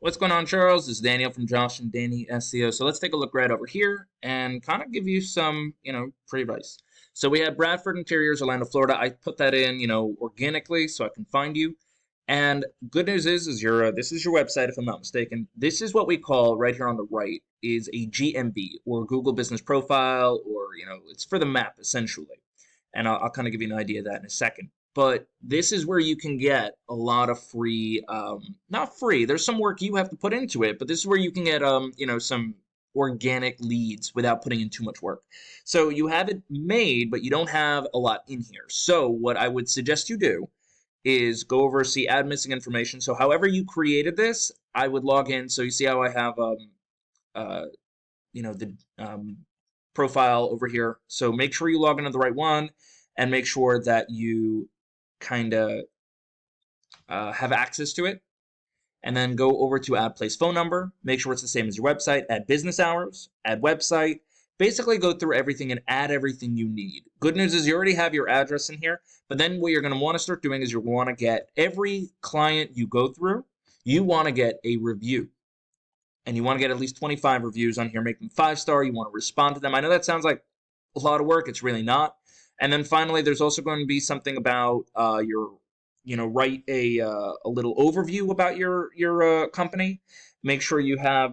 What's going on, Charles? This is Daniel from Josh and Danny SEO. So let's take a look right over here and kind of give you some, free advice. So we have Bradford Interiors, Orlando, Florida. I put that in, organically so I can find you. And good news is this is your website, if I'm not mistaken. This is what we call right here on the right is a GMB or Google Business Profile, or it's for the map essentially. And I'll kind of give you an idea of that in a second. But this is where you can get a lot of free, not free, there's some work you have to put into it, but this is where you can get, some organic leads without putting in too much work. So you have it made, but you don't have a lot in here. So what I would suggest you do is go over, see add missing information. So however you created this, I would log in. So you see how I have, uh, the profile over here. So make sure you log into the right one and make sure that you kind of have access to it, and then go over to add place phone number, make sure it's the same as your website, add business hours, add website, basically go through everything and add everything you need. Good news is you already have your address in here, but then what you're going to want to start doing is you want to get every client you go through, you want to get a review. And you want to get at least 25 reviews on here, make them 5-star, you want to respond to them. I know that sounds like a lot of work, it's really not. And then finally, there's also going to be something about write a little overview about your company. Make sure you have,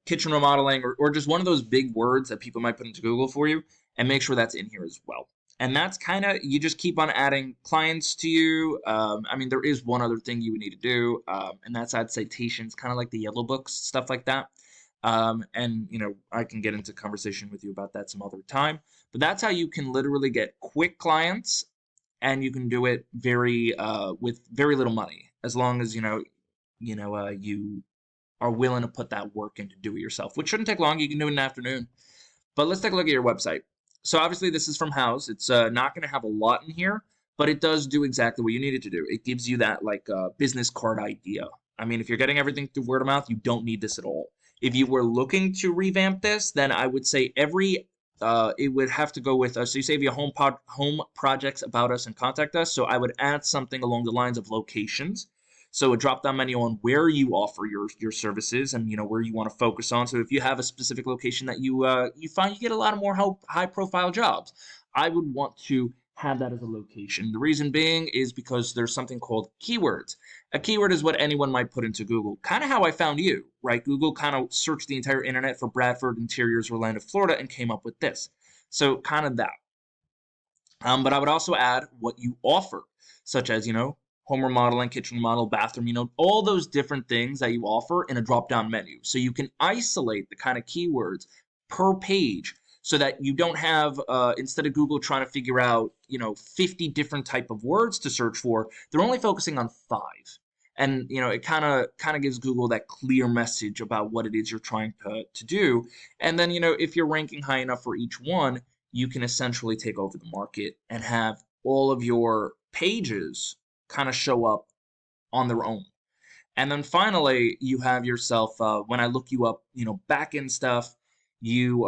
kitchen remodeling or just one of those big words that people might put into Google for you, and make sure that's in here as well. And that's kind of, you just keep on adding clients to you. There is one other thing you would need to do, and that's add citations, kind of like the yellow books, stuff like that. I can get into conversation with you about that some other time. But that's how you can literally get quick clients, and you can do it with very little money, as long as you are willing to put that work in to do it yourself, which shouldn't take long. You can do it in an afternoon. But let's take a look at your website. So obviously this is from house. It's not going to have a lot in here, but it does do exactly what you need it to do. It gives you that business card idea. If you're getting everything through word of mouth, you don't need this at all. If you were looking to revamp this, then I would say it would have to go with us. So you say if you have home projects, about us, and contact us. So I would add something along the lines of locations. So a drop-down menu on where you offer your services and where you want to focus on. So if you have a specific location that you find you get a lot of more high-profile jobs, I would want to have that as a location. The reason being is because there's something called keywords. A keyword is what anyone might put into Google. Kind of how I found you, right? Google kind of searched the entire internet for Bradford Interiors, Orlando, Florida, and came up with this. So kind of that. But I would also add what you offer, such as, home remodeling, kitchen remodel, bathroom, all those different things that you offer in a drop-down menu. So you can isolate the kind of keywords per page so that you don't have, instead of Google trying to figure out, 50 different type of words to search for, they're only focusing on 5. And, it kind of gives Google that clear message about what it is you're trying to do. And then, if you're ranking high enough for each one, you can essentially take over the market and have all of your pages kind of show up on their own. And then finally, you have yourself, when I look you up, back-end stuff, you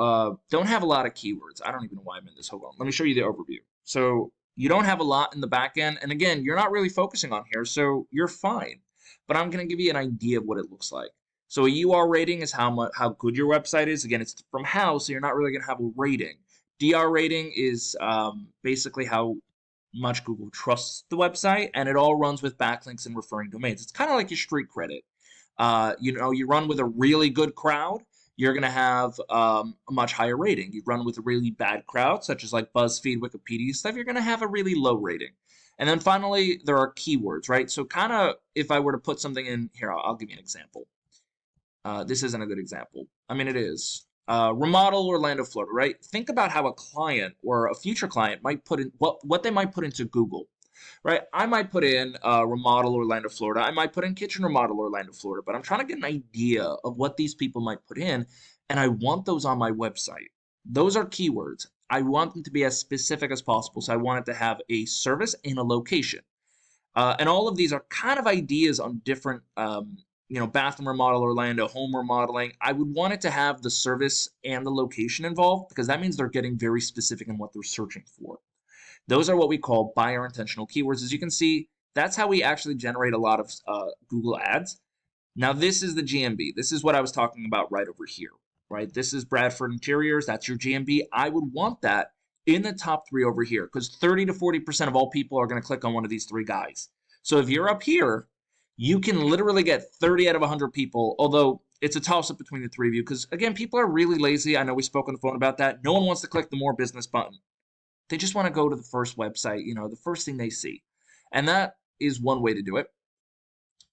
don't have a lot of keywords. I don't even know why I'm in this. Hold on. Let me show you the overview. So you don't have a lot in the back end. And again, you're not really focusing on here, so you're fine. But I'm going to give you an idea of what it looks like. So a UR rating is how good your website is. Again, it's from house, so you're not really going to have a rating. DR rating is basically how much Google trusts the website, and it all runs with backlinks and referring domains. It's kind of like your street credit. You run with a really good crowd, you're going to have a much higher rating. You run with a really bad crowd, such as like BuzzFeed, Wikipedia stuff, you're going to have a really low rating. And then finally, there are keywords, right? So kind of, if I were to put something in here, I'll give you an example. This isn't a good example. It is. Remodel Orlando, Florida, right? Think about how a client or a future client might put in what they might put into Google, right? I might put in remodel Orlando, Florida. I might put in kitchen remodel Orlando, Florida, but I'm trying to get an idea of what these people might put in, and I want those on my website. Those are keywords. I want them to be as specific as possible, so I want it to have a service and a location. And all of these are kind of ideas on different bathroom remodel Orlando, home remodeling. I would want it to have the service and the location involved, because that means they're getting very specific in what they're searching for. Those are what we call buyer intentional keywords. As you can see, That's how we actually generate a lot of Google ads. Now, this is the GMB. This is what I was talking about right over here, right? This is Bradford Interiors. That's your GMB. I would want that in the top 3 over here because 30 to 40% of all people are going to click on one of these 3 guys. So if you're up here, you can literally get 30 out of 100 people, although it's a toss-up between the 3 of you because, again, people are really lazy. I know we spoke on the phone about that. No one wants to click the More Business button. They just want to go to the first website, the first thing they see. And that is one way to do it.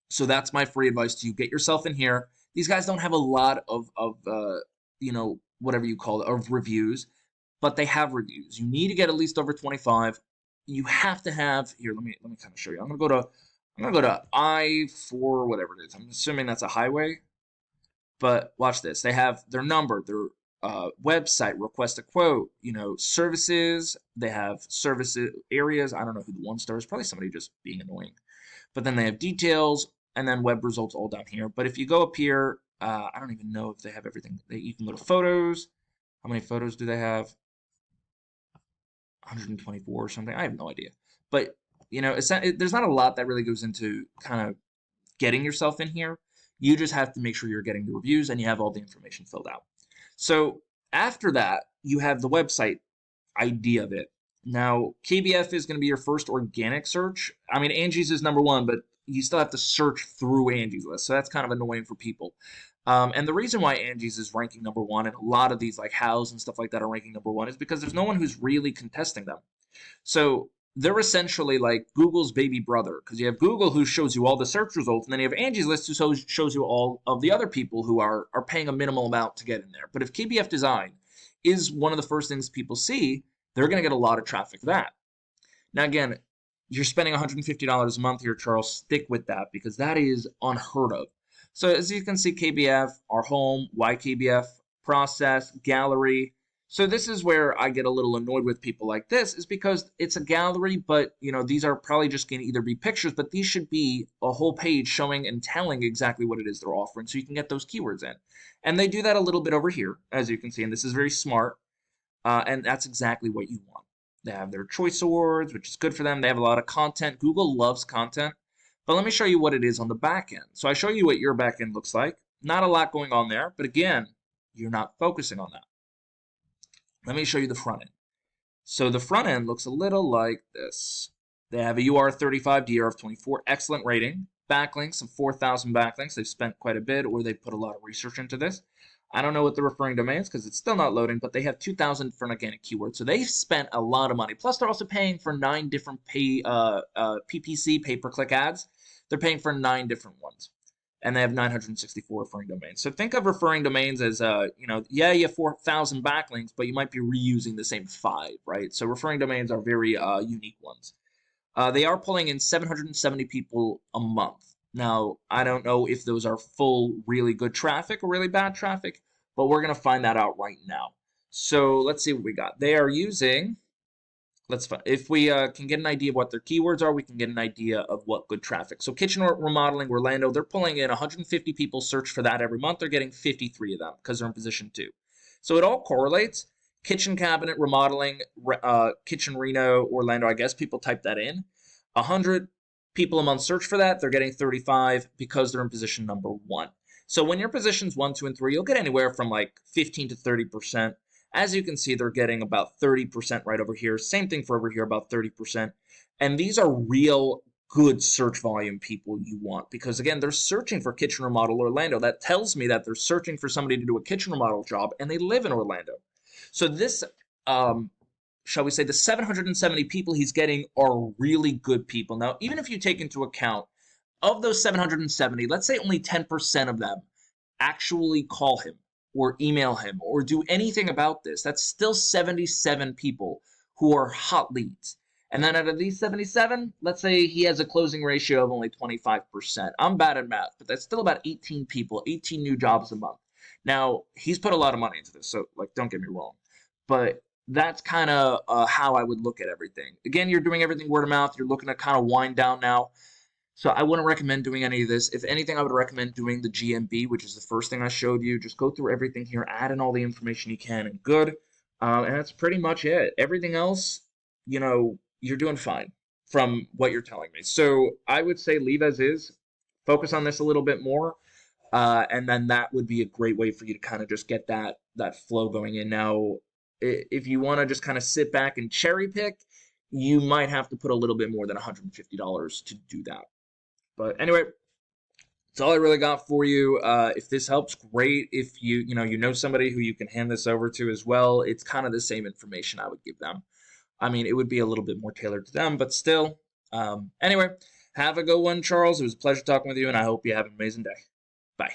So that's my free advice to you. Get yourself in here. These guys don't have a lot of whatever you call it, of reviews, but they have reviews. You need to get at least over 25. You have to have, here, let me kind of show you. I'm gonna go to I-4, whatever it is. I'm assuming that's a highway. But watch this. They have their number, their website, request a quote, services. They have service areas. I don't know who the 1-star is. Probably somebody just being annoying. But then they have details and then web results all down here. But if you go up here, I don't even know if they have everything. You can go to photos. How many photos do they have? 124 or something. I have no idea. But, there's not a lot that really goes into kind of getting yourself in here. You just have to make sure you're getting the reviews and you have all the information filled out. So after that, you have the website idea of it. Now, KBF is going to be your first organic search. I mean, Angie's is number 1, but you still have to search through Angie's List. So that's kind of annoying for people. And the reason why Angie's is ranking number 1 and a lot of these like Hows and stuff like that are ranking number 1 is because there's no one who's really contesting them. So they're essentially like Google's baby brother because you have Google who shows you all the search results, and then you have Angie's List who shows you all of the other people who are paying a minimal amount to get in there. But if KBF Design is one of the first things people see, they're going to get a lot of traffic to that. Now, again, you're spending $150 a month here, Charles. Stick with that because that is unheard of. So as you can see, KBF, our home, YKBF, process, gallery. So this is where I get a little annoyed with people like this is because it's a gallery, but these are probably just going to either be pictures, but these should be a whole page showing and telling exactly what it is they're offering so you can get those keywords in. And they do that a little bit over here, as you can see, and this is very smart. And that's exactly what you want. They have their choice awards, which is good for them. They have a lot of content. Google loves content. But let me show you what it is on the back end. So I show you what your back end looks like. Not a lot going on there, but again, you're not focusing on that. Let me show you the front end. So the front end looks a little like this. They have a UR35, DR24, excellent rating. Backlinks, some 4,000 backlinks. They've spent quite a bit, or they've put a lot of research into this. I don't know what the referring domains because it's still not loading, but they have 2,000 for an organic keyword. So they've spent a lot of money. Plus, they're also paying for 9 different PPC, pay-per-click ads. They're paying for 9 different ones. And they have 964 referring domains. So think of referring domains as, you have 4,000 backlinks, but you might be reusing the same 5, right? So referring domains are very unique ones. They are pulling in 770 people a month. Now, I don't know if those are full, really good traffic or really bad traffic, but we're going to find that out right now. So let's see what we got. They are using, if we can get an idea of what their keywords are, we can get an idea of what good traffic. So kitchen remodeling, Orlando, they're pulling in 150 people search for that every month. They're getting 53 of them because they're in position 2. So it all correlates. Kitchen cabinet remodeling, kitchen Reno, Orlando, I guess people type that in. 100 people a month search for that. They're getting 35 because they're in position number 1. So when your positions 1, 2, and 3, you'll get anywhere from like 15 to 30%. As you can see, they're getting about 30% right over here. Same thing for over here, about 30%. And these are real good search volume people you want because, again, they're searching for kitchen remodel Orlando. That tells me that they're searching for somebody to do a kitchen remodel job, and they live in Orlando. So this, shall we say, the 770 people he's getting are really good people. Now, even if you take into account of those 770, let's say only 10% of them actually call him or email him or do anything about this, that's still 77 people who are hot leads. And then out of these 77, let's say he has a closing ratio of only 25%. I'm bad at math, but that's still about 18 people, 18 new jobs a month. Now, he's put a lot of money into this, so don't get me wrong. But that's kind of how I would look at everything. Again, you're doing everything word of mouth. You're looking to kind of wind down now. So I wouldn't recommend doing any of this. If anything, I would recommend doing the GMB, which is the first thing I showed you. Just go through everything here, add in all the information you can, and good. And that's pretty much it. Everything else, you're doing fine. from what you're telling me. So I would say leave as is, focus on this a little bit more, and then that would be a great way for you to kind of just get that flow going in. Now, if you want to just kind of sit back and cherry pick, you might have to put a little bit more than $150 to do that. But anyway, that's all I really got for you. If this helps, great. If you know somebody who you can hand this over to as well, it's kind of the same information I would give them. I mean, it would be a little bit more tailored to them, but still. Anyway, have a good one, Charles. It was a pleasure talking with you, and I hope you have an amazing day. Bye.